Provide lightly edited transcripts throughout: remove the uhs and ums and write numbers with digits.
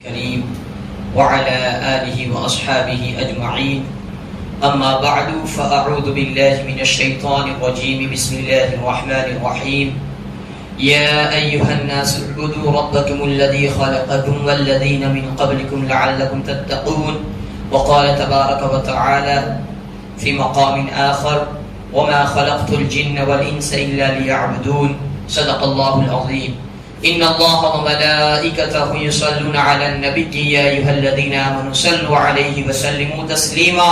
الكريم وعلى آله وأصحابه أجمعين أما بعد فأعوذ بالله من الشيطان الرجيم بسم الله الرحمن الرحيم يا أيها الناس اعبدوا ربكم الذي خلقكم والذين من قبلكم لعلكم تتقون وقال تبارك وتعالى في مقام آخر وما خلقت الجن والإنس إلا ليعبدون صدق الله العظيم إن الله وملائكته يصلون على النبي يا أيها الذين آمنوا صلوا عليه وسلموا تسليما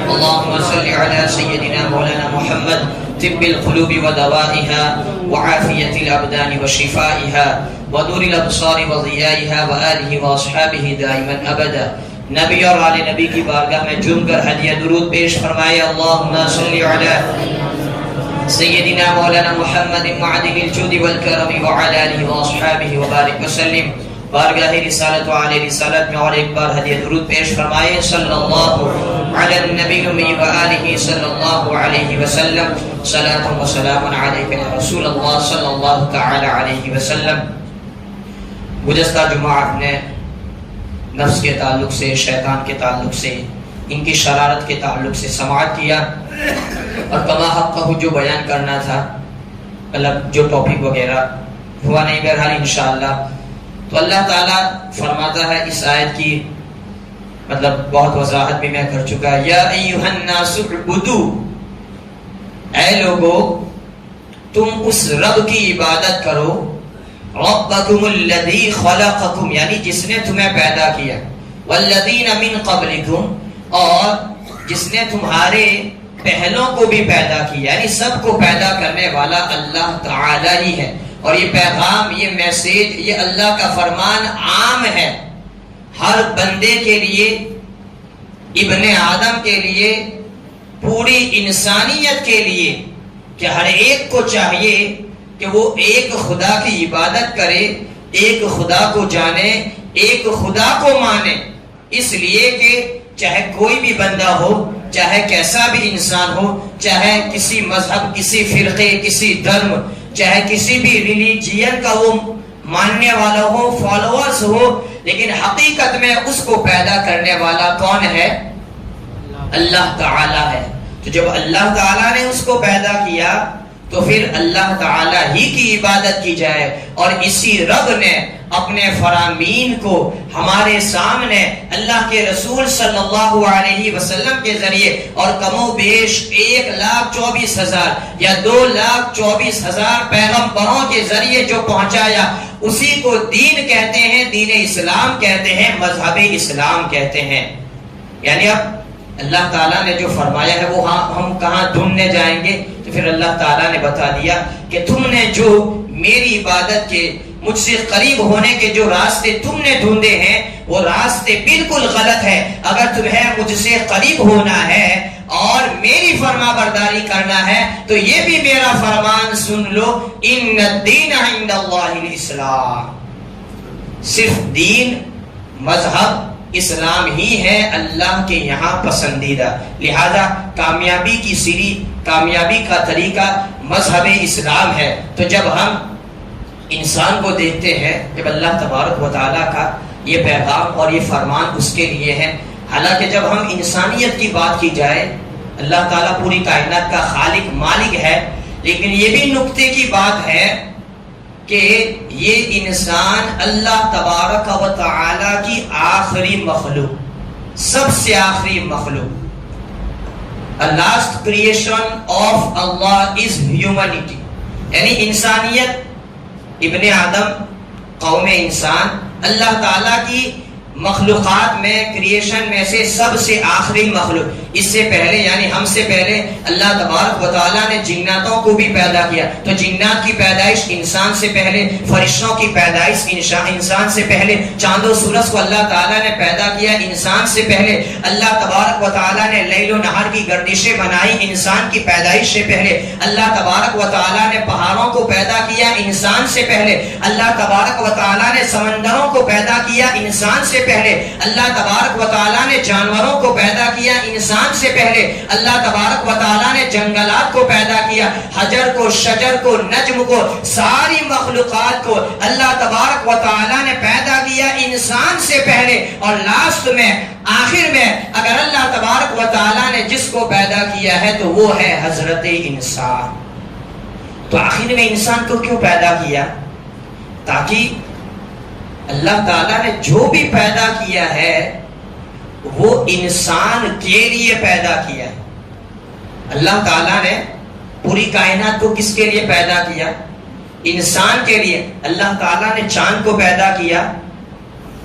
اللهم صل على سيدنا مولانا محمد طب القلوب ودوائها وعافية الأبدان وشفائها ونور الأبصار وضيائها وآله وأصحابه دائما أبدا نبی اور آل نبی کی بارگاہ میں جھوم کر ہدیہ درود پیش فرمائے اللہم صلی علی سیدنا مولانا محمد معدن الجود والکرم وعلى آلہ واصحابہ وبارک وسلم بارگاہ رسالت وعلی رسالت میں اور ایک بار ہدیہ درود پیش فرمائے صلی اللہ علی النبی الامی وآلہ صلی اللہ علیہ وسلم صلاة و سلام علیک یا رسول اللہ صلی اللہ تعالی علیہ وسلم. گزشتہ جمعہ نے نفس کے تعلق سے، شیطان کے تعلق سے، ان کی شرارت کے تعلق سے سماعت کیا اور کما حق جو بیان کرنا تھا مطلب جو ٹاپک وغیرہ ہوا نہیں. بہرحال انشاءاللہ تو اللہ تعالیٰ فرماتا ہے اس آیت کی مطلب بہت وضاحت بھی میں کر چکا. یا ایھا الناس اعبدوا، اے لوگو تم اس رب کی عبادت کرو، ربکم الذی خلقکم یعنی جس نے تمہیں پیدا کیا، والذین من قبلکم اور جس نے تمہارے پہلوں کو بھی پیدا کیا، یعنی سب کو پیدا کرنے والا اللہ تعالی ہی ہے. اور یہ پیغام، یہ میسیج، یہ اللہ کا فرمان عام ہے ہر بندے کے لیے، ابن آدم کے لیے، پوری انسانیت کے لیے، کہ ہر ایک کو چاہیے کہ وہ ایک خدا کی عبادت کرے، ایک خدا کو جانے، ایک خدا کو مانے. اس لیے کہ چاہے کوئی بھی بندہ ہو، چاہے کیسا بھی انسان ہو، چاہے کسی مذہب، کسی فرقے، کسی دھرم، چاہے کسی بھی ریلیجین کا وہ ماننے والا ہو، فالوورز ہو، لیکن حقیقت میں اس کو پیدا کرنے والا کون ہے؟ اللہ تعالی ہے. تو جب اللہ تعالی نے اس کو پیدا کیا تو پھر اللہ تعالی ہی کی عبادت کی جائے. اور اسی رب نے اپنے فرامین کو ہمارے سامنے اللہ کے رسول صلی اللہ علیہ وسلم کے ذریعے اور کم و بیش 1,24,000 یا 2,24,000 پیغمبروں کے ذریعے جو پہنچایا، اسی کو دین کہتے ہیں، دین اسلام کہتے ہیں، مذہب اسلام کہتے ہیں. یعنی اب اللہ تعالیٰ نے جو فرمایا ہے وہ ہم کہاں ڈھونڈنے جائیں گے؟ تو پھر اللہ تعالیٰ نے بتا دیا کہ تم نے جو میری عبادت کے، مجھ سے قریب ہونے کے جو راستے تم نے ڈھونڈے ہیں وہ راستے بالکل غلط ہے. اگر تمہیں مجھ سے قریب ہونا ہے اور میری فرما برداری کرنا ہے تو یہ بھی میرا فرمان سن لو، ان الدین عند اللہ الاسلام، صرف دین، مذہب اسلام ہی ہے اللہ کے یہاں پسندیدہ. لہذا کامیابی کی سیڑھی، کامیابی کا طریقہ مذہب اسلام ہے. تو جب ہم انسان کو دیکھتے ہیں، جب اللہ تبارک و تعالیٰ کا یہ پیغام اور یہ فرمان اس کے لیے ہے، حالانکہ جب ہم انسانیت کی بات کی جائے، اللہ تعالیٰ پوری کائنات کا خالق مالک ہے، لیکن یہ بھی نکتے کی بات ہے کہ یہ انسان اللہ تبارک و تعالی کی آخری مخلوق، سب سے آخری مخلوق. The last creation of Allah is humanity، یعنی انسانیت، ابن آدم، قوم انسان اللہ تعالی کی مخلوقات میں، کریشن میں سے سب سے آخری مخلوق. اس سے پہلے یعنی ہم سے پہلے اللہ تبارک و تعالیٰ نے جناتوں کو بھی پیدا کیا. تو جنات کی پیدائش انسان سے پہلے، فرشتوں کی پیدائش انسان سے پہلے، چاند و سورج کو اللہ تعالیٰ نے پیدا کیا انسان سے پہلے. اللہ تبارک و تعالیٰ نے لیل و نہار کی گردشیں بنائی انسان کی پیدائش سے پہلے. اللہ تبارک و تعالیٰ نے پہاڑوں کو پیدا کیا انسان سے پہلے. اللہ تبارک و تعالیٰ نے سمندروں کو پیدا کیا انسان سے پہلے. اللہ تبارک و تعالیٰ نے جانوروں کو پیدا کیا انسان سے پہلے. اللہ تبارک و تعالیٰ نے جنگلات کو پیدا کیا، حجر کو، شجر کو، نجم کو، ساری مخلوقات کو اللہ تبارک و تعالیٰ نے پیدا کیا اور لاسٹ میں آخر میں اگر اللہ تبارک و تعالیٰ نے جس کو پیدا کیا ہے تو وہ ہے حضرت انسان. تو آخر میں انسان کو کیوں پیدا کیا؟ تاکہ اللہ تعالیٰ نے جو بھی پیدا کیا ہے وہ انسان کے لیے پیدا کیا ہے. اللہ تعالیٰ نے پوری کائنات کو کس کے لیے پیدا کیا؟ انسان کے لیے. اللہ تعالیٰ نے چاند کو پیدا کیا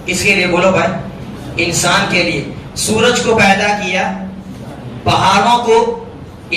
کس کے لیے؟ بولو بھائی, انسان کے لیے. سورج کو پیدا کیا, پہاڑوں کو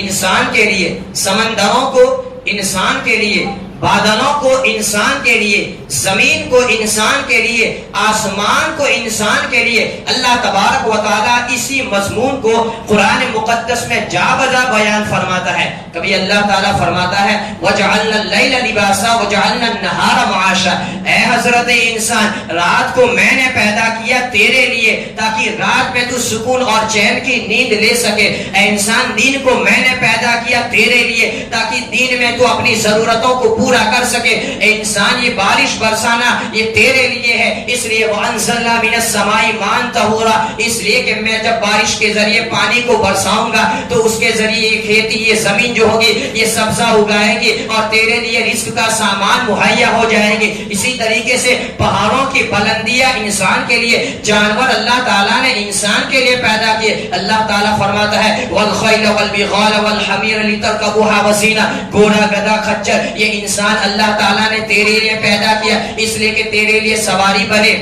انسان کے لیے, سمندروں کو انسان کے لیے, بادلوں کو انسان کے لیے, زمین کو انسان کے لیے, آسمان کو انسان کے لیے. اللہ تبارک و تعالیٰ اسی مضمون کو قرآن مقدس میں جا بجا بیان فرماتا ہے. کبھی اللہ تعالیٰ فرماتا ہے وَجَعَلْنَا اللَّيْلَ لِبَاسًا وَجَعَلْنَا النَّهَارَ مَعَاشًا, اے حضرت انسان رات کو میں نے پیدا کیا تیرے لیے تاکہ رات میں تو سکون اور چین کی نیند لے سکے. اے انسان دین کو میں نے پیدا کیا تیرے لیے تاکہ دین میں تو اپنی ضرورتوں کو پورا کر سکے. اے انسان یہ بارش برسانا یہ تیرے لیے ہے, اس لیے وَأَنزَلْنَا مِنَ السَّمَاءِ مَاءً طَهُورًا, اس لیے کہ میں جب بارش کے ذریعے پانی کو برساؤں گا تو اس کے ذریعے یہ کھیتی یہ زمین جو ہوگی یہ سبزہ اگائے گی اور تیرے لیے رزق کا سامان مہیا ہو جائے گی. اسی طریقے سے پہاڑوں کی بلندیاں انسان کے لیے, جانور اللہ تعالیٰ نے انسان کے لیے پیدا کیے. اللہ تعالیٰ فرماتا ہے وَالْخَيْلَ وَالْبِغَالَ وَالْحَمِيرَ لِتَرْكَبُوهَا وَزِينَةً, گھوڑا گدھا خچر یہ انسان اللہ تعالیٰ نے تیرے لیے پیدا کیا اس لیے کہ تیرے لیے سواری بنے.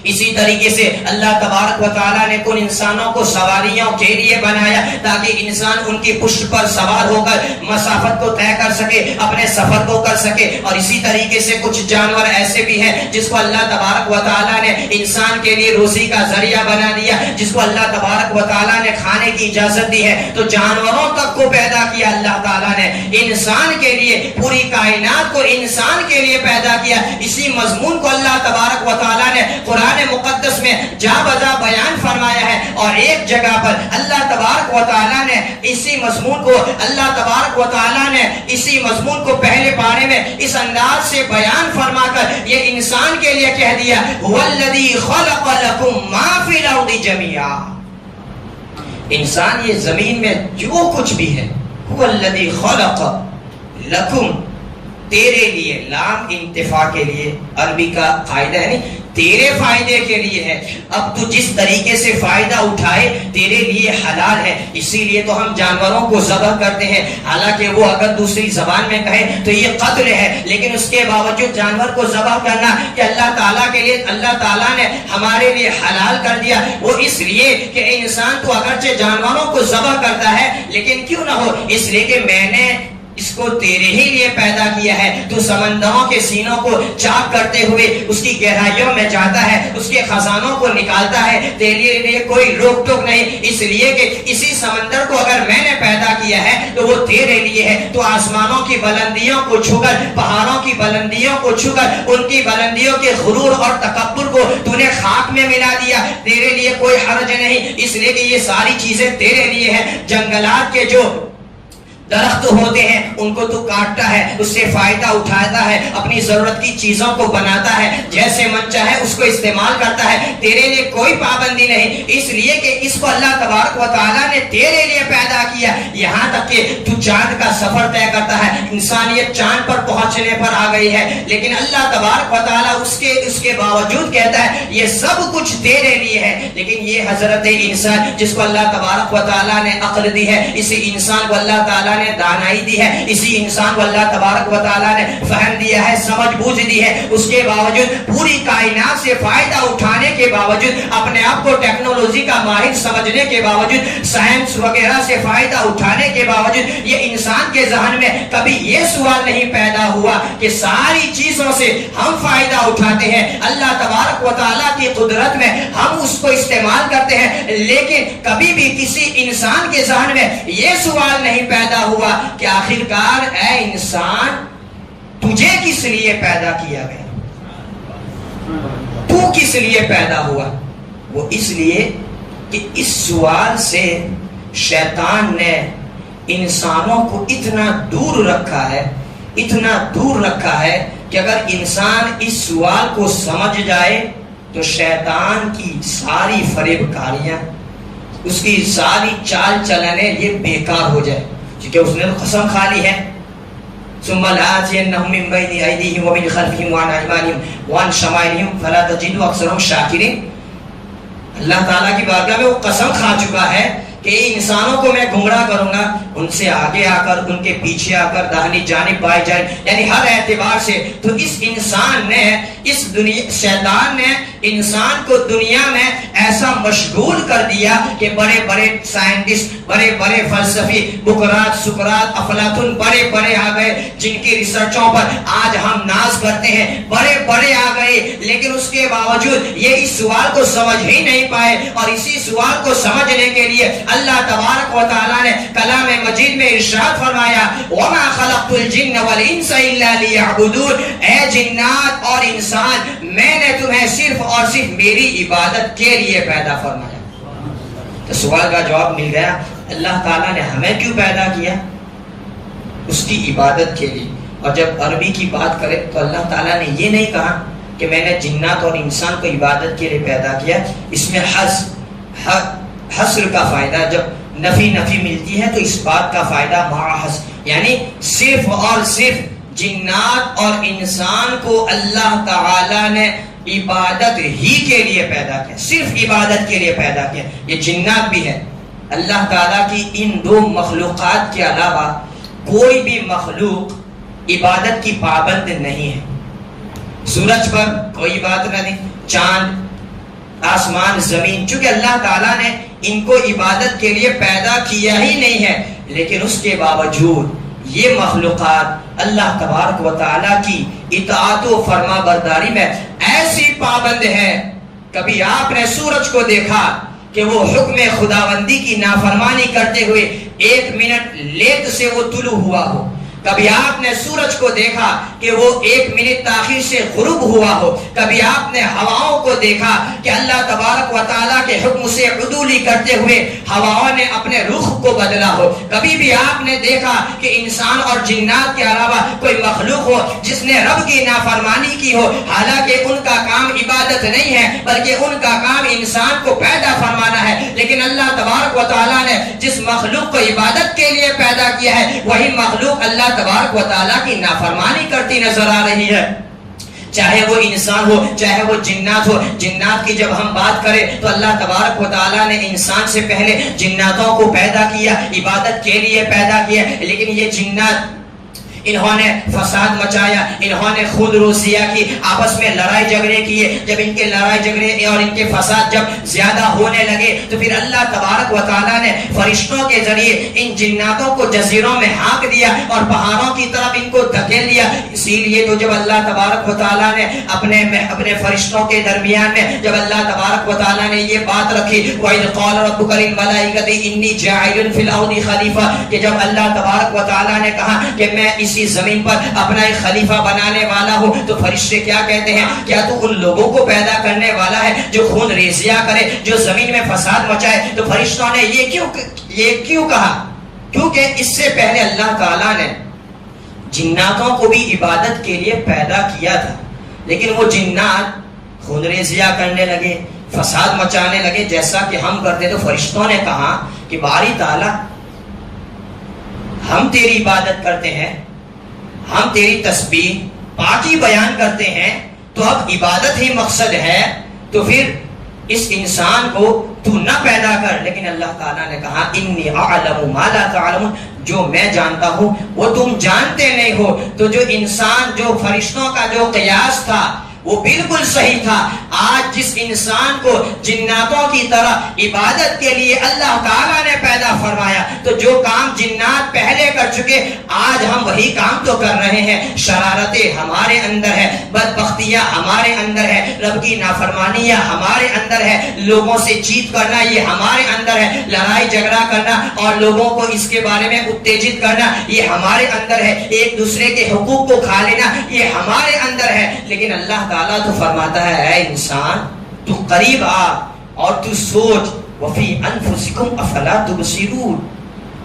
اسی طریقے سے اللہ تبارک و تعالیٰ نے ان انسانوں کو سواریوں کے لیے بنایا تاکہ انسان ان کی پشت پر سوار ہو کر مسافت کو طے کر سکے, اپنے سفر کو کر سکے. اور اسی طریقے سے کچھ جانور ایسے بھی ہیں جس کو اللہ تبارک و تعالیٰ نے انسان کے لیے روزی کا ذریعہ بنا دیا, جس کو اللہ تبارک و تعالیٰ نے کھانے کی اجازت دی ہے. تو جانوروں تک کو پیدا کیا اللہ تعالیٰ نے انسان کے لیے, پوری کائنات کو انسان کے لیے پیدا کیا. اسی مضمون کو اللہ تبارک و تعالیٰ نے قرآن مقدس میں جا بجا بیان فرمایا ہے. اور ایک جگہ پر اللہ تبارک و تعالیٰ نے اسی مضمون کو اسی مضمون کو پہلے پارے میں اس انداز سے بیان فرما کر یہ انسان کے لیے کہہ دیا هُوَ الَّذِي خَلَقَ لَكُم مَّا فِي الْأَرْضِ جَمِيعًا. انسان یہ زمین میں جو کچھ بھی ہے هُوَ الَّذِي خَلَقَ لَكُم, تیرے لیے, لام انتفاع کے لیے عربی کا قاعدہ ہے نہیں, تیرے فائدے کے لیے ہے. اب تو جس طریقے سے فائدہ اٹھائے تیرے لیے حلال ہے. اسی لیے تو ہم جانوروں کو ذبح کرتے ہیں, حالانکہ وہ اگر دوسری زبان میں کہیں تو یہ قتل ہے, لیکن اس کے باوجود جانور کو ذبح کرنا کہ اللہ تعالیٰ کے لیے اللہ تعالیٰ نے ہمارے لیے حلال کر دیا. وہ اس لیے کہ انسان تو اگرچہ جانوروں کو ذبح کرتا ہے لیکن کیوں نہ ہو, اس لیے کہ میں نے اس کو تیرے ہی لیے پیدا کیا ہے. تو سمندروں کے سینوں کو چاک کرتے ہوئے اس کی گہرائیوں میں جاتا ہے, اس کے خزانوں کو نکالتا ہے, تیرے لیے کوئی روک ٹوک نہیں, اس لیے کہ اسی سمندر کو اگر میں نے پیدا کیا ہے تو وہ تیرے لیے ہے. تو آسمانوں کی بلندیوں کو چھو کر, پہاڑوں کی بلندیوں کو چھو کر, ان کی بلندیوں کے غرور اور تکبر کو تو نے خاک میں ملا دیا, تیرے لیے کوئی حرج نہیں, اس لیے کہ یہ ساری چیزیں تیرے لیے ہیں. جنگلات کے جو درخت ہوتے ہیں ان کو تو کاٹتا ہے, اس سے فائدہ اٹھاتا ہے, اپنی ضرورت کی چیزوں کو بناتا ہے, جیسے من چاہے اس کو استعمال کرتا ہے. تیرے لیے کوئی پابندی نہیں, اس لیے کہ اس کو اللہ تبارک و تعالیٰ نے تیرے لیے پیدا کیا. یہاں تک کہ تو چاند کا سفر طے کرتا ہے, انسانیت چاند پر پہنچنے پر آ گئی ہے, لیکن اللہ تبارک و تعالیٰ اس کے باوجود کہتا ہے یہ سب کچھ تیرے لیے ہے. لیکن یہ حضرت انسان جس کو اللہ تبارک و تعالیٰ نے عقل دی ہے, اسی انسان کو اللہ تعالیٰ نے دانائی دی ہے, اسی انسان کو اللہ تبارک و تعالیٰ نے فہم دیا ہے, سمجھ بوجھ دی ہے, اس کے باوجود پوری کائنات سے فائدہ اٹھانے کے باوجود, اپنے آپ کو ٹیکنالوجی کا ماہر سمجھنے کے باوجود, سائنس وغیرہ سے فائدہ اٹھانے کے باوجود یہ انسان کے ذہن میں کبھی یہ سوال نہیں پیدا ہوا کہ ساری چیزوں سے ہم فائدہ اٹھاتے ہیں, اللہ تبارک و تعالیٰ کی قدرت میں ہم اس کو استعمال کرتے ہیں, لیکن کبھی بھی کسی انسان کے ذہن میں یہ سوال نہیں پیدا ہوا کہ آخرکار اے انسان تجھے کس لیے پیدا کیا گیا, تو کس لیے پیدا ہوا. وہ اس لیے کہ اس سوال سے شیطان نے انسانوں کو اتنا دور رکھا ہے کہ اگر انسان اس سوال کو سمجھ جائے تو شیطان کی ساری فریب کاریاں، اس کی ساری چال چلنے یہ بیکار ہو جائے، کیونکہ اس نے تو قسم کھا لی ہے ثم لآتینہم من بین ایدیہم ومن خلفہم وعن ایمانہم وعن شمائلہم فلا تجد اکثرہم شاکرین۔ اللہ تعالیٰ کی بارگاہ میں وہ قسم کھا چکا ہے کہ انسانوں کو میں گمراہ کروں گا، ان سے آگے آ کر، ان کے پیچھے آ کر، داہنی جانب بائیں جانب، یعنی ہر اعتبار سے۔ تو اس انسان نے، اس دنیا، شیطان نے انسان کو دنیا میں ایسا مشغول کر دیا کہ بڑے بڑے سائنٹسٹ، بڑے بڑے فلسفی، بکرات، سقراط، افلاطون بڑے بڑے آ گئے، جن کی ریسرچوں پر آج ہم ناز کرتے ہیں، بڑے بڑے آ گئے، لیکن اس کے باوجود یہ اس سوال کو سمجھ ہی نہیں پائے۔ اور اسی سوال کو سمجھنے کے لیے اللہ تبارک و تعالیٰ نے کلام مجید میں ارشاد فرمایا وَمَا خَلَقْتُ الْجِنَّ وَالْإِنسَ إِلَّا لِيَعْبُدُونَ، اے جنات اور انسان، میں نے تمہیں صرف اور صرف میری عبادت کے لیے پیدا فرمایا۔ تو سوال کا جواب مل گیا، اللہ تعالیٰ نے ہمیں کیوں پیدا کیا؟ اس کی عبادت کے لیے۔ اور جب عربی کی بات کرے تو اللہ تعالیٰ نے یہ نہیں کہا کہ میں نے جنات اور انسان کو عبادت کے لیے پیدا کیا، اس میں حصر کا فائدہ، جب نفی ملتی ہے تو اس بات کا فائدہ مع حصر، یعنی صرف اور صرف جنات اور انسان کو اللہ تعالی نے عبادت ہی کے لیے پیدا کیا، صرف عبادت کے لیے پیدا کیا۔ یہ جنات بھی ہے، اللہ تعالیٰ کی ان دو مخلوقات کے علاوہ کوئی بھی مخلوق عبادت کی پابند نہیں ہے۔ سورج پر کوئی بات نہیں، چاند، آسمان، زمین، چونکہ اللہ تعالیٰ نے ان کو عبادت کے لیے پیدا کیا ہی نہیں ہے، لیکن اس کے باوجود یہ مخلوقات اللہ تبارک و تعالیٰ کی اطاعت و فرما برداری میں ایسی پابند ہے۔ کبھی آپ نے سورج کو دیکھا کہ وہ حکم خداوندی کی نافرمانی کرتے ہوئے 1 منٹ لیٹ سے وہ طلوع ہوا ہو؟ کبھی آپ نے سورج کو دیکھا کہ وہ 1 منٹ تاخیر سے غروب ہوا ہو؟ کبھی آپ نے ہواؤں کو دیکھا کہ اللہ تبارک و تعالیٰ کے حکم سے عدولی کرتے ہوئے ہواؤں نے اپنے رخ کو بدلا ہو؟ کبھی بھی آپ نے دیکھا کہ انسان اور جنات کے علاوہ کوئی مخلوق ہو جس نے رب کی نافرمانی کی ہو؟ حالانکہ ان کا کام عبادت نہیں ہے، بلکہ ان کا کام انسان کو پیدا فرمانا ہے۔ لیکن اللہ تبارک و تعالیٰ نے جس مخلوق کو عبادت کے لیے پیدا کیا ہے، وہی مخلوق اللہ تبارک و تعالیٰ کی نافرمانی کرتی نظر آ رہی ہے، چاہے وہ انسان ہو چاہے وہ جنات ہو۔ جنات کی جب ہم بات کریں تو اللہ تبارک و تعالیٰ نے انسان سے پہلے جناتوں کو پیدا کیا، عبادت کے لیے پیدا کیا، لیکن یہ جنات انہوں نے فساد مچایا، انہوں نے خود روزیہ کی، آپس میں لڑائی جھگڑے کیے۔ جب ان کے لڑائی جھگڑے اور ان کے فساد جب زیادہ ہونے لگے تو پھر اللہ تبارک و تعالیٰ نے فرشتوں کے ذریعے ان جناتوں کو جزیروں میں ہانک دیا اور پہاڑوں کی طرف ان کو دھکیل دیا۔ اسی لیے تو جب اللہ تبارک و تعالیٰ نے اپنے فرشتوں کے درمیان میں جب اللہ تبارک و تعالیٰ نے یہ بات رکھی وَإِذْ قَالَ رَبُّكَ لِلْمَلَائِكَةِ إِنِّي جَاعِلٌ فِي الْأَرْضِ خَلِيفَةً، کہ جب اللہ تبارک و تعالیٰ نے کہا کہ میں اسی زمین پر اپنا ایک خلیفہ بنانے والا ہوں، تو فرشتے کیا کہتے ہیں؟ کیا تو ان لوگوں کو پیدا کرنے والا ہے جو خون ریزیاں کرے، جو زمین میں فساد مچائے؟ تو فرشتوں نے یہ کیوں کہا؟ کیونکہ اس سے پہلے اللہ تعالیٰ نے جناتوں کو بھی عبادت کے لیے پیدا کیا تھا، لیکن وہ جنات خون ریزیاں کرنے لگے، فساد مچانے لگے جیسا کہ ہم کرتے۔ تو فرشتوں نے کہا کہ باری تعالیٰ، ہم تیری عبادت کرتے ہیں، ہم تیری تسبیح پاکی بیان کرتے ہیں، تو اب عبادت ہی مقصد ہے، تو پھر اس انسان کو تو نہ پیدا کر۔ لیکن اللہ تعالیٰ نے کہا انی اعلم ما لا تعلمون، جو میں جانتا ہوں وہ تم جانتے نہیں ہو۔ تو جو انسان، جو فرشتوں کا جو قیاس تھا وہ بالکل صحیح تھا۔ آج جس انسان کو جناتوں کی طرح عبادت کے لیے اللہ تعالیٰ نے پیدا فرمایا، تو جو کام جنات پہلے کر چکے آج ہم وہی کام تو کر رہے ہیں۔ شرارتیں ہمارے اندر ہے، بدبختیاں ہمارے اندر ہے، رب کی نافرمانیاں ہمارے اندر ہے، لوگوں سے چیت کرنا یہ ہمارے اندر ہے، لڑائی جھگڑا کرنا اور لوگوں کو اس کے بارے میں اتےجت کرنا یہ ہمارے اندر ہے، ایک دوسرے کے حقوق کو کھا لینا یہ ہمارے اندر ہے۔ لیکن اللہ تعالیٰ تو فرماتا ہے اے انسان تو قریب آ اور تو سوچ وفی انفسکم افلا تبصرون،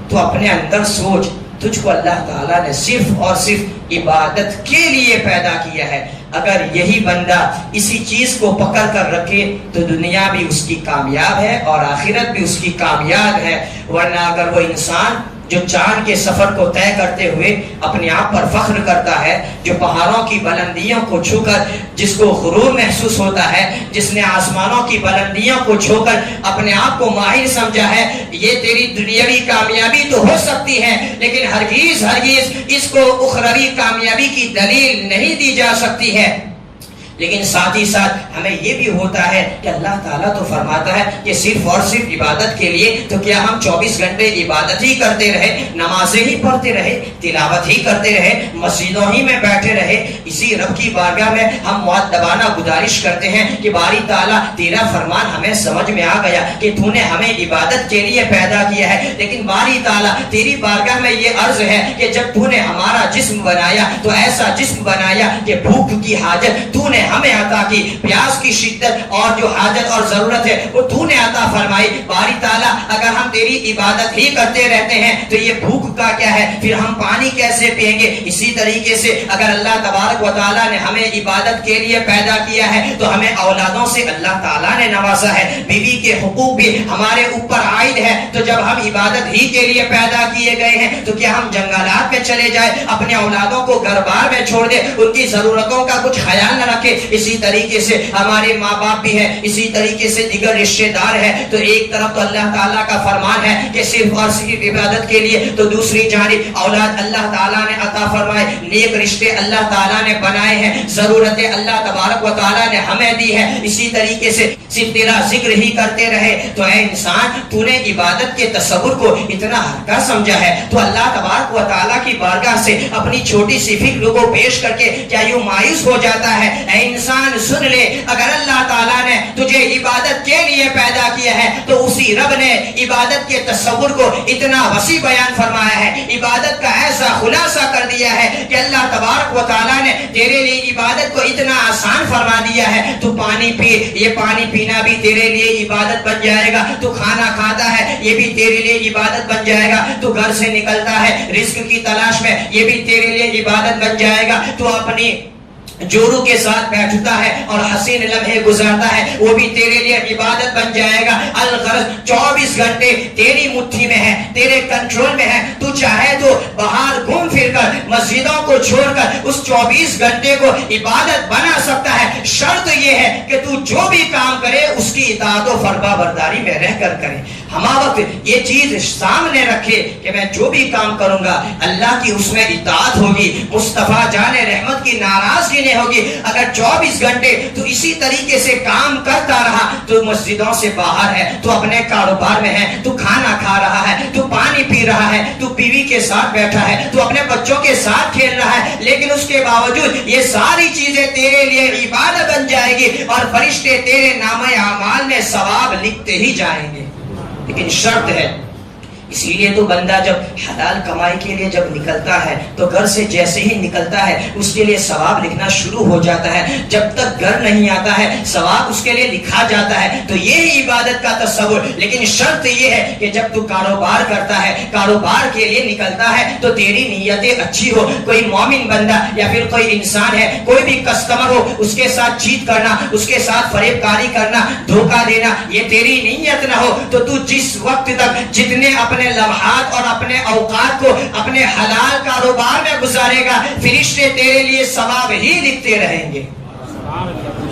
تو اپنے اندر سوچ، تجھ کو اللہ تعالیٰ نے صرف اور صرف عبادت کے لیے پیدا کیا ہے۔ اگر یہی بندہ اسی چیز کو پکڑ کر رکھے تو دنیا بھی اس کی کامیاب ہے اور آخرت بھی اس کی کامیاب ہے. ورنہ اگر وہ انسان جو چاند کے سفر کو طے کرتے ہوئے اپنے آپ پر فخر کرتا ہے، جو پہاڑوں کی بلندیوں کو چھو کر جس کو غرور محسوس ہوتا ہے، جس نے آسمانوں کی بلندیوں کو چھو کر اپنے آپ کو ماہر سمجھا ہے، یہ تیری دنیاوی کامیابی تو ہو سکتی ہے لیکن ہرگز اس کو اخروی کامیابی کی دلیل نہیں دی جا سکتی ہے. لیکن ساتھ ہی ساتھ ہمیں یہ بھی ہوتا ہے کہ اللہ تعالیٰ تو فرماتا ہے کہ صرف اور صرف عبادت کے لیے تو کیا ہم 24 گھنٹے عبادت ہی کرتے رہے، نمازیں ہی پڑھتے رہے، تلاوت ہی کرتے رہے، مسجدوں ہی میں بیٹھے رہے؟ اسی رب کی بارگاہ میں ہم مؤدبانہ گزارش کرتے ہیں کہ باری تعالیٰ تیرا فرمان ہمیں سمجھ میں آ گیا کہ تو نے ہمیں عبادت کے لیے پیدا کیا ہے، لیکن باری تعالیٰ تیری بارگاہ میں یہ عرض ہے کہ جب تو نے ہمارا جسم بنایا تو ایسا جسم بنایا کہ بھوک کی حاجت تو نے ہمیں عطا کی، پیاس کی شدت اور جو حاجت اور ضرورت ہے وہ تو نے عطا فرمائی. باری تعالیٰ اگر ہم تیری عبادت ہی کرتے رہتے ہیں تو یہ بھوک کا کیا ہے، پھر ہم پانی کیسے پئیں گے؟ اسی طریقے سے اگر اللہ تبارک و تعالیٰ نے ہمیں عبادت کے لیے پیدا کیا ہے تو ہمیں اولادوں سے اللہ تعالیٰ نے نوازا ہے، بیوی کے حقوق بھی ہمارے اوپر عائد ہے. تو جب ہم عبادت ہی کے لیے پیدا کیے گئے ہیں تو کیا ہم جنگلات میں چلے جائیں، اپنے اولادوں کو گھر بار میں چھوڑ دیں، ان کی ضرورتوں کا کچھ خیال نہ رکھے؟ اسی طریقے سے ہمارے ماں باپ بھی ہیں، اسی طریقے سے دیگر رشتے دار ہیں. تو ایک طرف تو اللہ تعالیٰ کا فرمان ہے کہ صرف اور صرف عبادت کے لیے، تو دوسری جانب اولاد اللہ تعالیٰ نے عطا فرمائے، نیک رشتے اللہ تعالیٰ نے بنائے ہیں، ضرورتیں اللہ تبارک و تعالیٰ نے ہمیں دی ہے. اسی طریقے سے صرف تیرا ذکر ہی کرتے رہے تو اے انسان تو نے عبادت کے تصور کو اتنا ہلکا سمجھا ہے تو اللہ تبارک و تعالیٰ کی بارگاہ سے اپنی چھوٹی سی فکر کو پیش کر کے کیا یوں مایوس ہو جاتا ہے؟ اے انسان سن لے، اگر اللہ تعالیٰ نے تجھے عبادت کے لیے پیدا کیا ہے تو اسی رب نے عبادت کے تصور کو اتنا وسیع بیان فرمایا ہے، عبادت کا ایسا خلاصہ کر دیا ہے کہ اللہ تبارک و تعالیٰ نے تیرے لیے عبادت کو اتنا آسان فرما دیا ہے. تو پانی پی، یہ پانی پینا بھی تیرے لیے عبادت بن جائے گا. تو کھانا کھاتا ہے، یہ بھی تیرے لیے عبادت بن جائے گا. تو گھر سے نکلتا ہے رزق کی تلاش میں، یہ بھی تیرے لیے عبادت بن جائے گا. تو اپنی جورو کے ساتھ بیٹھتا ہے اور حسین لمحے گزارتا ہے، وہ بھی تیرے لیے عبادت بن جائے گا. الغرض 24 گھنٹے تیری مٹھی میں ہے، تیرے کنٹرول میں ہے. تو چاہے تو باہر گھوم پھر کر مسجدوں کو چھوڑ کر اس 24 گھنٹے کو عبادت بنا سکتا ہے. شرط یہ ہے کہ تو جو بھی کام کرے اس کی اطاعت و فرما برداری میں رہ کر کرے. ہما وقت یہ چیز سامنے رکھے کہ میں جو بھی کام کروں گا اللہ کی اس میں اطاعت ہوگی، مصطفیٰ جان رحمت کی ناراضگی نہیں ہوگی. اگر 24 گھنٹے تو اسی طریقے سے کام کرتا رہا تو مسجدوں سے باہر ہے، تو اپنے کاروبار میں ہے، تو کھانا کھا رہا ہے، تو پانی پی رہا ہے، تو بیوی کے ساتھ بیٹھا ہے، تو اپنے بچوں کے ساتھ کھیل رہا ہے، لیکن اس کے باوجود یہ ساری چیزیں تیرے لیے عبادت بن جائے گی اور فرشتے تیرے نامہ اعمال میں ثواب لکھتے ہی جائیں گے. لیکن شرط ہے، اسی لیے تو بندہ جب حلال کمائی کے لیے جب نکلتا ہے تو گھر سے جیسے ہی نکلتا ہے اس کے لیے ثواب لکھنا شروع ہو جاتا ہے. جب تک گھر نہیں آتا ہے ثواب اس کے لیے لکھا جاتا ہے. تو یہ عبادت کا تصور. لیکن شرط یہ ہے کہ جب تو کاروبار کرتا ہے، کاروبار کے لیے نکلتا ہے تو تیری نیتیں اچھی ہو. کوئی مومن بندہ یا پھر کوئی انسان ہے، کوئی بھی کسٹمر ہو، اس کے ساتھ چیٹ کرنا، اس کے ساتھ فریب کاری کرنا، دھوکہ دینا یہ تیری نیت نہ ہو تو جس وقت تک جتنے اپنے لمحات اور اپنے اوقات کو اپنے حلال کاروبار میں گزارے گا فرشتے تیرے لیے ثواب ہی لکھتے رہیں گے.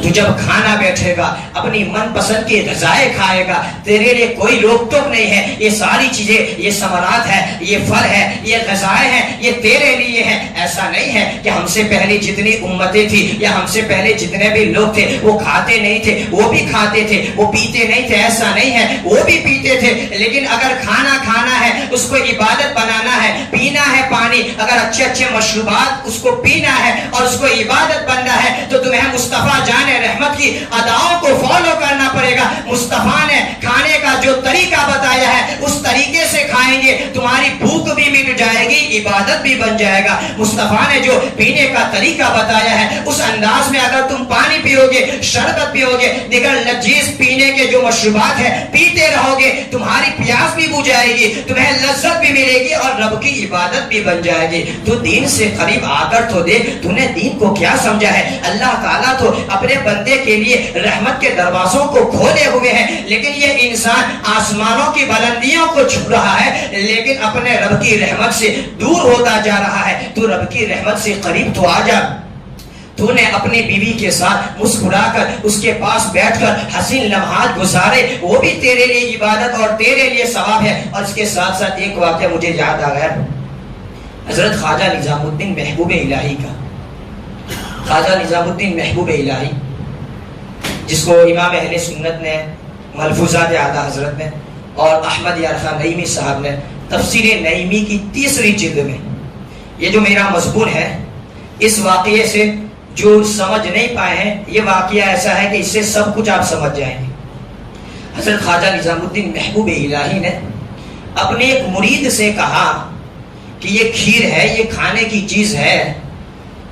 تو جب کھانا بیٹھے گا اپنی من پسند کی غذائیں کھائے گا، تیرے لیے کوئی روک ٹوک نہیں ہے. یہ ساری چیزیں، یہ ثمرات ہے، یہ پھل ہے، یہ غذائیں ہیں، یہ تیرے لیے ہیں. ایسا نہیں ہے کہ ہم سے پہلے جتنی امتیں تھی یا ہم سے پہلے جتنے بھی لوگ تھے وہ کھاتے نہیں تھے، وہ بھی کھاتے تھے، وہ پیتے نہیں تھے. ایسا نہیں ہے، وہ بھی پیتے تھے. لیکن اگر کھانا کھانا ہے، اس کو عبادت بنانا ہے، پینا ہے پانی، اگر اچھے اچھے مشروبات اس کو پینا ہے اور اس کو عبادت بننا ہے تو تمہیں مصطفیٰ جان رحمت کی اداؤں کو فالو کرنا پڑے گا. مصطفیٰ نے کھانے کا جو طریقہ بتایا ہے اس طریقے سے کھائیں گے تمہاری بھوک بھی مٹ جائے گی، عبادت بھی بن جائے گا۔ مصطفیٰ نے جو پینے کا طریقہ بتایا ہے اس انداز میں اگر تم پانی پیو گے، شربت پیو گے، دیگر لذیذ پینے کے جو مشروبات ہیں پیتے رہو گے، تمہاری پیاس بھی بجھائے گی، تمہیں لذت بھی ملے گی اور رب کی عبادت بھی بن جائے گی۔ تو دین سے قریب آ کر تو دیکھ، تو نے دین کو کیا سمجھا ہے؟ اللہ تعالیٰ تو اپنے بندے کے لیے رحمت کے دروازوں کو کھولے ہوئے ہیں، لیکن یہ انسان آسمانوں کی بلندیوں کو چھو رہا ہے لیکن اپنے رب کی رحمت سے دور ہوتا جا رہا ہے۔ تو رب کی رحمت سے قریب تو آ جا۔ تو نے اپنی بیوی کے ساتھ مسکرا کر اس کے پاس بیٹھ کر حسین لمحات گزارے، وہ بھی تیرے لیے عبادت اور تیرے لیے ثواب ہے۔ اور اس کے ساتھ ساتھ ایک واقعہ مجھے یاد آ گیا، حضرت خواجہ نظام الدین محبوب الہی کا۔ خواجہ نظام الدین محبوب الہی جس کو امام اہل سنت نے، ملفوظات اعلیٰ حضرت نے اور احمد یار خان نعیمی صاحب نے تفسیر نعیمی کی 3 جلد میں، یہ جو میرا مضمون ہے اس واقعے سے جو سمجھ نہیں پائے ہیں، یہ واقعہ ایسا ہے کہ اس سے سب کچھ آپ سمجھ جائیں گے۔ حضرت خواجہ نظام الدین محبوب الہی نے اپنے ایک مرید سے کہا کہ یہ کھیر ہے، یہ کھانے کی چیز ہے،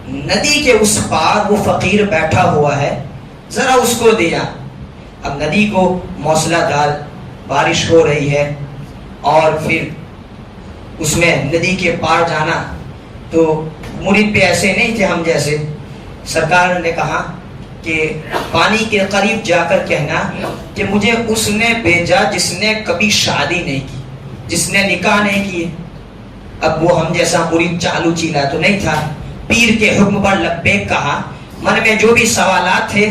ندی کے اس پار وہ فقیر بیٹھا ہوا ہے، ذرا اس کو دیا۔ اب ندی کو موسلا دھار بارش ہو رہی ہے اور پھر اس میں ندی کے پار جانا تو مرید پہ ایسے نہیں تھے ہم جیسے۔ سرکار نے کہا کہ پانی کے قریب جا کر کہنا کہ مجھے اس نے بھیجا جس نے کبھی شادی نہیں کی، جس نے نکاح نہیں کیے۔ اب وہ ہم جیسا مرید چالو چیلا تو نہیں تھا، پیر کے حکم پر لبیک کہا۔ من میں جو بھی سوالات تھے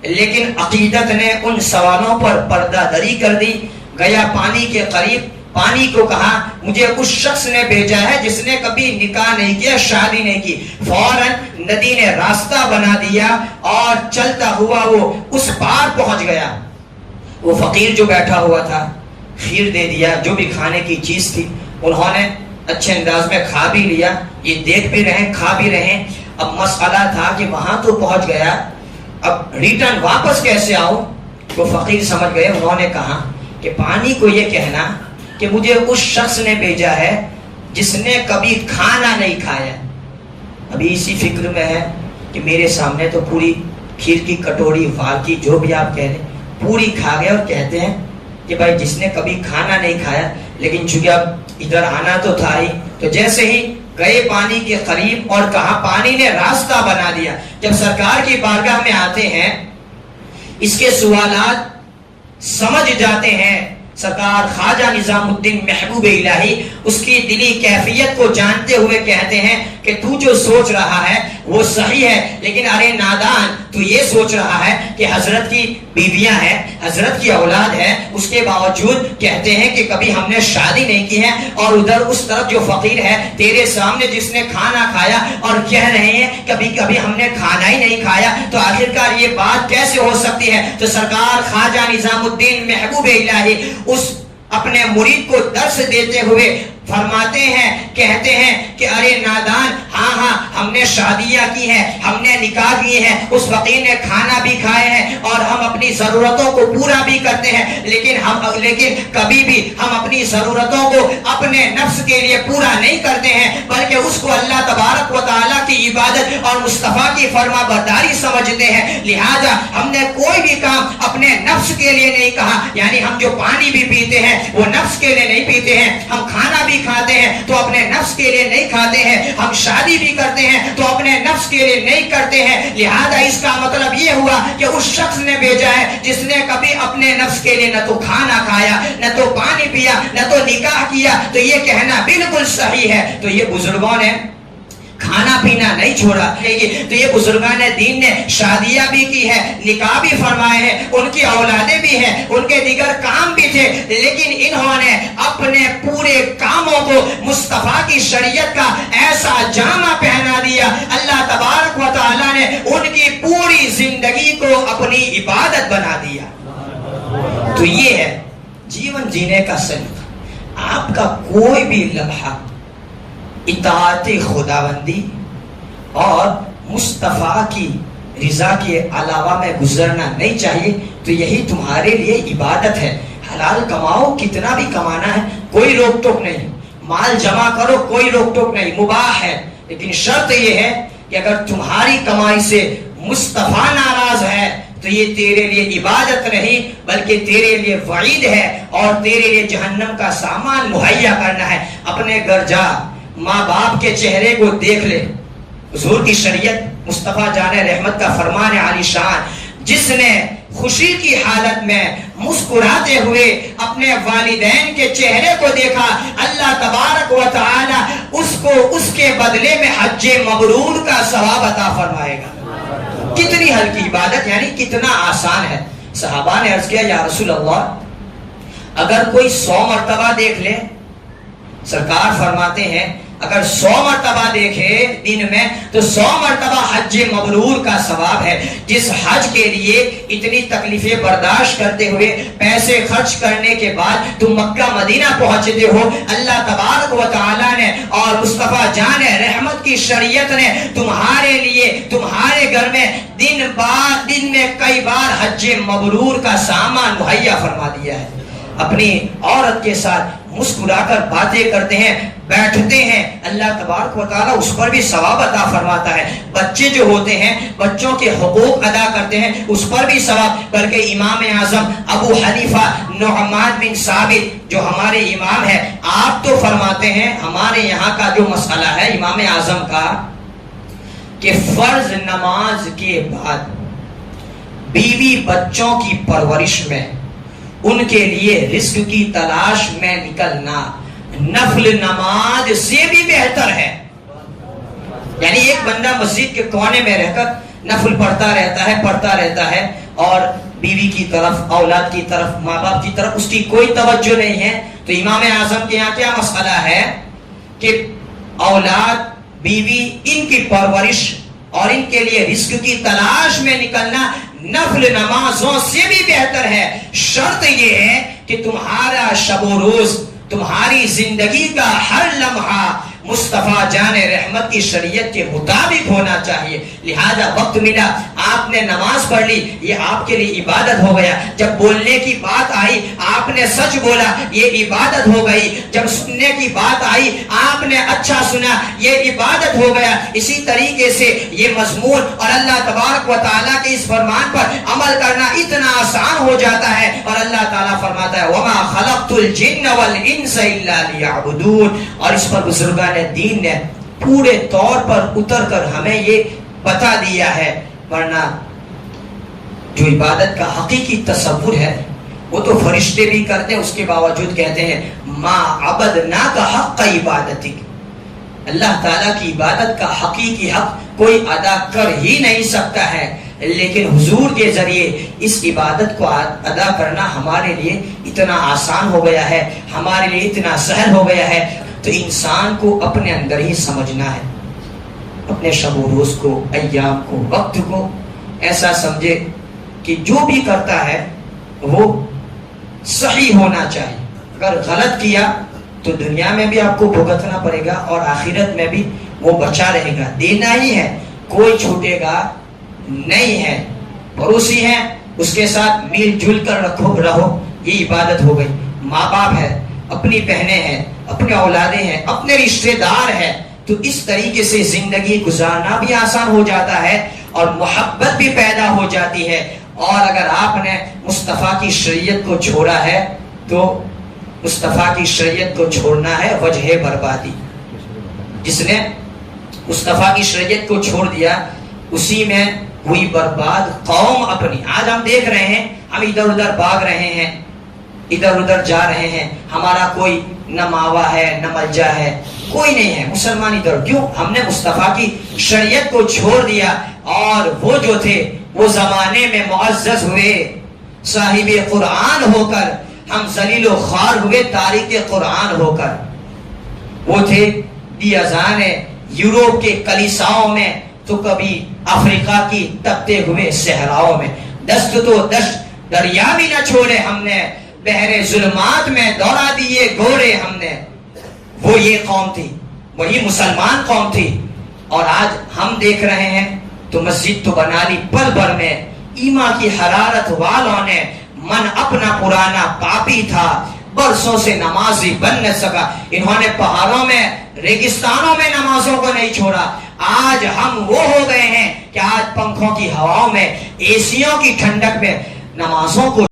لیکن عقیدت نے ان سوالوں پر پردہ دری کر دی۔ گیا پانی کے قریب، پانی کو کہا مجھے اس شخص نے بھیجا ہے جس نے کبھی نکاح نہیں کیا، شادی نہیں کی۔ فوراً ندی نے راستہ بنا دیا اور چلتا ہوا وہ اس پار پہنچ گیا۔ وہ فقیر جو بیٹھا ہوا تھا کھیر دے دیا، جو بھی کھانے کی چیز تھی انہوں نے اچھے انداز میں کھا بھی لیا، یہ دیکھ بھی رہے کھا بھی رہے۔ اب مسئلہ تھا کہ وہاں تو پہنچ گیا، اب ریٹرن واپس کیسے آؤں؟ وہ فقیر سمجھ گئے، انہوں نے کہا کہ پانی کو یہ کہنا کہ مجھے اس شخص نے بھیجا ہے جس نے کبھی کھانا نہیں کھایا۔ ابھی اسی فکر میں ہے کہ میرے سامنے تو پوری کھیر کی کٹوری فالکی جو بھی آپ کہہ لیں پوری کھا گئے، اور کہتے ہیں کہ بھائی جس نے کبھی کھانا نہیں کھایا، لیکن چونکہ اب ادھر آنا تو تھا ہی، تو جیسے ہی گئے پانی کے قریب اور کہا پانی نے راستہ بنا دیا۔ جب سرکار کی بارگاہ میں آتے ہیں اس کے سوالات سمجھ جاتے ہیں، سرکار خواجہ نظام الدین محبوب الہی اس کی دلی کیفیت کو جانتے ہوئے کہتے ہیں کہ تو جو سوچ رہا ہے وہ صحیح ہے، لیکن ارے نادان تو یہ سوچ رہا ہے کہ حضرت کی بیویاں ہیں، حضرت کی اولاد ہے، اس کے باوجود کہتے ہیں کہ کبھی ہم نے شادی نہیں کی ہے، اور ادھر اس طرف جو فقیر ہے تیرے سامنے جس نے کھانا کھایا اور کہہ رہے ہیں کبھی کبھی ہم نے کھانا ہی نہیں کھایا، تو آخرکار یہ بات کیسے ہو سکتی ہے؟ تو سرکار خواجہ نظام الدین محبوب الہی اس اپنے مرید کو درس دیتے ہوئے فرماتے ہیں، کہتے ہیں کہ ارے نادان، ہاں ہم نے شادیاں کی ہیں، ہم نے نکاح کیے ہیں، اس فقیر نے کھانا بھی کھائے ہیں اور ہم اپنی ضرورتوں کو پورا بھی کرتے ہیں، لیکن کبھی بھی ہم اپنی ضرورتوں کو اپنے نفس کے لیے پورا نہیں کرتے ہیں، بلکہ اس کو اللہ تبارک و تعالیٰ کی عبادت اور مصطفیٰ کی فرما برداری سمجھتے ہیں۔ لہذا ہم نے کوئی بھی کام اپنے نفس کے لیے نہیں کہا، یعنی ہم جو پانی بھی پیتے ہیں وہ نفس کے لیے نہیں پیتے ہیں، ہم کھانا بھی کھاتے ہیں تو اپنے نفس کے لیے نہیں کھاتے ہیں، ہم شادی بھی کرتے ہیں تو اپنے نفس کے لیے نہیں کرتے ہیں۔ لہذا اس کا مطلب یہ ہوا کہ اس شخص نے بھیجا ہے جس نے کبھی اپنے نفس کے لیے نہ تو کھانا کھایا، نہ تو پانی پیا، نہ تو نکاح کیا، تو یہ کہنا بالکل صحیح ہے۔ تو یہ بزرگوں نے کھانا پینا نہیں چھوڑا، تو یہ بزرگان دین نے شادیاں بھی کی ہے، نکاح بھی فرمائے ہیں، ان کی اولادیں بھی ہیں، ان کے دیگر کام بھی تھے، لیکن انہوں نے اپنے پورے کاموں کو مصطفیٰ کی شریعت کا ایسا جامہ پہنا دیا، اللہ تبارک و تعالیٰ نے ان کی پوری زندگی کو اپنی عبادت بنا دیا۔ تو یہ ہے جیون جینے کا سلیقہ۔ آپ کا کوئی بھی لمحہ اطاعت خداوندی اور مصطفیٰ کی رضا کے علاوہ میں گزرنا نہیں چاہیے، تو یہی تمہارے لیے عبادت ہے۔ حلال کماؤ، کتنا بھی کمانا ہے، کوئی روک ٹوک نہیں، مال جمع کرو، کوئی روک ٹوک نہیں، مباح ہے، لیکن شرط یہ ہے کہ اگر تمہاری کمائی سے مصطفیٰ ناراض ہے تو یہ تیرے لیے عبادت نہیں بلکہ تیرے لیے وعید ہے اور تیرے لیے جہنم کا سامان مہیا کرنا ہے۔ اپنے گھر جا، ماں باپ کے چہرے کو دیکھ لے۔ حضور کی شریعت، مصطفیٰ جان رحمت کا فرمان عالی شان، جس نے خوشی کی حالت میں مسکراتے ہوئے اپنے والدین کے چہرے کو دیکھا، اللہ تبارک و تعالی اس کو اس کے بدلے میں حج مبرور کا ثواب عطا فرمائے گا۔ کتنی ہلکی عبادت، یعنی کتنا آسان ہے۔ صحابہ نے عرض کیا یا رسول اللہ اگر کوئی 100 مرتبہ دیکھ لے، سرکار فرماتے ہیں اگر 100 مرتبہ دیکھے دن میں تو 100 مرتبہ حج مبرور کا ثواب ہے۔ جس حج کے لیے اتنی تکلیفیں برداشت کرتے ہوئے پیسے خرچ کرنے کے بعد تم مکہ مدینہ پہنچتے ہو، اللہ تبارک و تعالی نے اور مصطفیٰ جان رحمت کی شریعت نے تمہارے لیے تمہارے گھر میں دن میں کئی بار حج مبرور کا سامان مہیا فرما دیا ہے۔ اپنی عورت کے ساتھ مسکرا کر باتیں کرتے ہیں، بیٹھتے ہیں، اللہ تبارک و تعالیٰ اس پر بھی ثواب عطا فرماتا ہے۔ بچے جو ہوتے ہیں بچوں کے حقوق ادا کرتے ہیں، اس پر بھی ثواب۔ بلکہ امام اعظم ابو حنیفہ نعمان بن ثابت جو ہمارے امام ہے، آپ تو فرماتے ہیں ہمارے یہاں کا جو مسئلہ ہے امام اعظم کا کہ فرض نماز کے بعد بیوی بچوں کی پرورش میں ان کے لیے رزق کی تلاش میں نکلنا نفل نماز سے بھی بہتر ہے۔ یعنی ایک بندہ مسجد کے کونے میں رہ کر نفل پڑھتا رہتا ہے اور بیوی کی طرف، اولاد کی طرف، ماں باپ کی طرف اس کی کوئی توجہ نہیں ہے، تو امام اعظم کے یہاں کیا مسئلہ ہے کہ اولاد، بیوی، ان کی پرورش اور ان کے لیے رزق کی تلاش میں نکلنا نفل نمازوں سے بھی بہتر ہے۔ شرط یہ ہے کہ تمہارا شب و روز، تمہاری زندگی کا ہر لمحہ مصطفیٰ جان رحمت کی شریعت کے مطابق ہونا چاہیے۔ لہذا وقت ملا آپ نے نماز پڑھ لی، یہ آپ کے لیے عبادت ہو گیا۔ جب بولنے کی بات آئی آپ نے سچ بولا، یہ عبادت ہو گئی۔ جب سننے کی بات آئی آپ نے اچھا سنا، یہ عبادت ہو گیا۔ اسی طریقے سے یہ مضمون اور اللہ تبارک و تعالیٰ کے اس فرمان پر عمل کرنا اتنا آسان ہو جاتا ہے۔ اور اللہ تعالیٰ فرماتا ہے وَمَا خَلَقْتُ الْجِنَّ وَالْإِنسَ إِلَّا لِيَعْبُدُونَ، اور اس پر بزرگان دین نے پورے طور پر اتر کر ہمیں یہ بتا دیا ہے، ورنہ جو عبادت کا حقیقی تصور ہے وہ تو فرشتے بھی کرتے ہیں، اس کے باوجود کہتے ہیں ما عبدناک حق عبادتک، اللہ تعالیٰ کی عبادت کا حقیقی حق کوئی ادا کر ہی نہیں سکتا ہے، لیکن حضور کے ذریعے اس عبادت کو ادا کرنا ہمارے لیے اتنا آسان ہو گیا ہے، ہمارے لیے اتنا سہل ہو گیا ہے۔ تو انسان کو اپنے اندر ہی سمجھنا ہے، اپنے شب و روز کو، ایام کو، وقت کو ایسا سمجھے کہ جو بھی کرتا ہے وہ صحیح ہونا چاہیے۔ اگر غلط کیا تو دنیا میں بھی آپ کو بھگتنا پڑے گا اور آخرت میں بھی وہ بچا رہے گا، دینا ہی ہے، کوئی چھوٹے گا نہیں ہے۔ پڑوسی ہے اس کے ساتھ مل جل کر رہو، یہ عبادت ہو گئی۔ ماں باپ ہے، اپنی بہنیں ہیں، اپنے اولادیں ہیں، اپنے رشتہ دار ہیں، تو اس طریقے سے زندگی گزارنا بھی آسان ہو جاتا ہے اور محبت بھی پیدا ہو جاتی ہے۔ اور اگر آپ نے مصطفیٰ کی شریعت کو چھوڑا ہے تو مصطفیٰ کی شریعت کو چھوڑنا ہے وجہ بربادی۔ جس نے مصطفیٰ کی شریعت کو چھوڑ دیا اسی میں ہوئی برباد قوم اپنی۔ آج ہم دیکھ رہے ہیں، ہم ادھر ادھر بھاگ رہے ہیں، ادھر ادھر جا رہے ہیں، ہمارا کوئی نہ ماوا ہے نہ ملجا ہے، کوئی نہیں ہے مسلمان ادھر۔ کیوں؟ ہم نے مصطفیٰ کی شریعت کو چھوڑ دیا، اور وہ جو تھے وہ زمانے میں معزز ہوئے، صاحب قرآن ہو کر ہم ذلیل و خوار ہوئے، تارک قرآن ہو کر۔ وہ تھے دیازان یوروپ کے کلیساؤں میں، تو کبھی افریقہ کی تپتے ہوئے صحراؤں میں۔ دست تو دست دریا بھی نہ چھوڑے ہم نے، بحر ظلمات میں دوڑا دیے گھوڑے ہم نے۔ وہ یہ قوم تھی، وہی مسلمان قوم تھی، اور آج ہم دیکھ رہے ہیں تو مسجد تو بنا لی پل بھر میں، ایمان کی حرارت والوں نے من اپنا پرانا پاپی تھا، برسوں سے نمازی بن نہ سکا، انہوں نے پہاڑوں میں ریگستانوں میں نمازوں کو نہیں چھوڑا. آج ہم وہ ہو گئے ہیں کہ آج پنکھوں کی ہواؤں میں، اے سیوں کی ٹھنڈک میں نمازوں کو